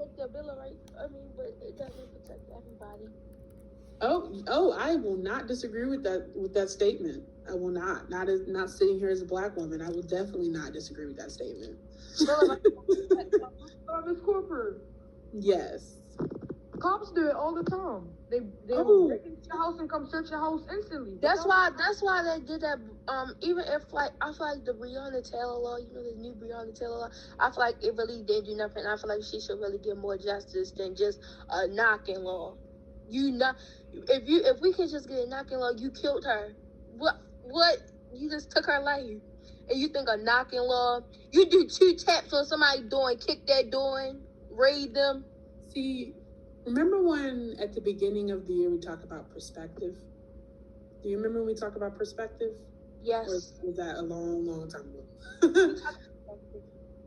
protect the Bill of Rights. I mean, but it doesn't protect everybody. I will not disagree with that statement. I will not. Not sitting here as a black woman. I will definitely not disagree with that statement. Bill of Rights Service corporate. Yes. Cops do it all the time. They Oh. break into your house and come search your house instantly. That's why they did that. Even if like I feel like the Breonna Taylor law, you know, the new Breonna Taylor law, I feel like it really didn't do nothing. I feel like she should really get more justice than just a knocking law. If we could just get a knocking law, you killed her. What you just took her life, and you think a knocking law? You do 2 taps on somebody door and kick that door and raid them. See, remember when at the beginning of the year we talked about perspective? Do you remember when we talked about perspective? Yes. Or was that a long, long time ago?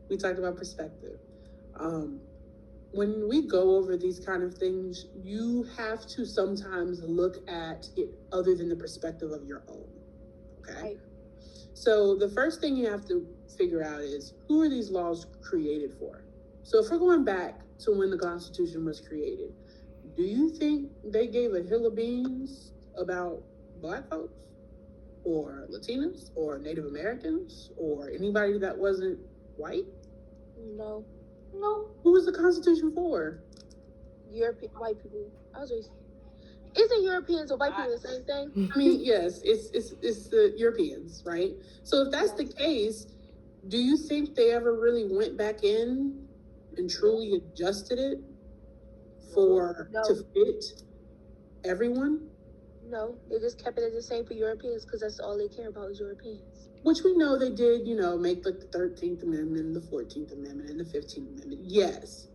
We talked about perspective. When we go over these kind of things, you have to sometimes look at it other than the perspective of your own. Okay? Right. So the first thing you have to figure out is, who are these laws created for? So if we're going back to when the Constitution was created, do you think they gave a hill of beans about Black folks or Latinos or Native Americans or anybody that wasn't white? No. Who was the Constitution for? European white people. Isn't Europeans or white people the same thing? I mean, yes, it's the Europeans, right? So if that's the case, do you think they ever really went back in and truly adjusted it to fit everyone? No, they just kept it the same for Europeans because that's all they care about is Europeans. Which we know they did, make like the 13th Amendment, the 14th Amendment, and the 15th Amendment. Yes.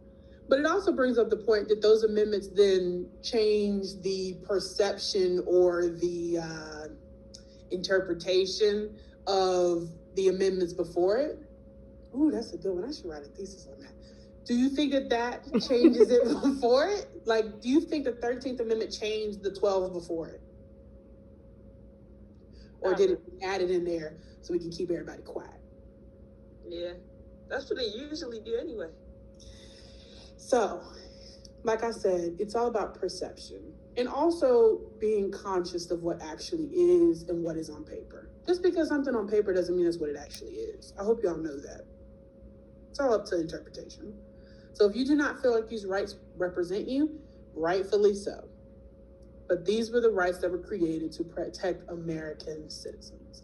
But it also brings up the point that those amendments then change the perception or the interpretation of the amendments before it. Ooh, that's a good one. I should write a thesis on that. Do you think that changes it before it? Like, do you think the 13th Amendment changed the 12 before it? Or did it add it in there so we can keep everybody quiet? Yeah, that's what they usually do anyway. So, like I said, it's all about perception and also being conscious of what actually is and what is on paper. Just because something on paper doesn't mean that's what it actually is. I hope y'all know that. It's all up to interpretation. So if you do not feel like these rights represent you, rightfully so. But these were the rights that were created to protect American citizens.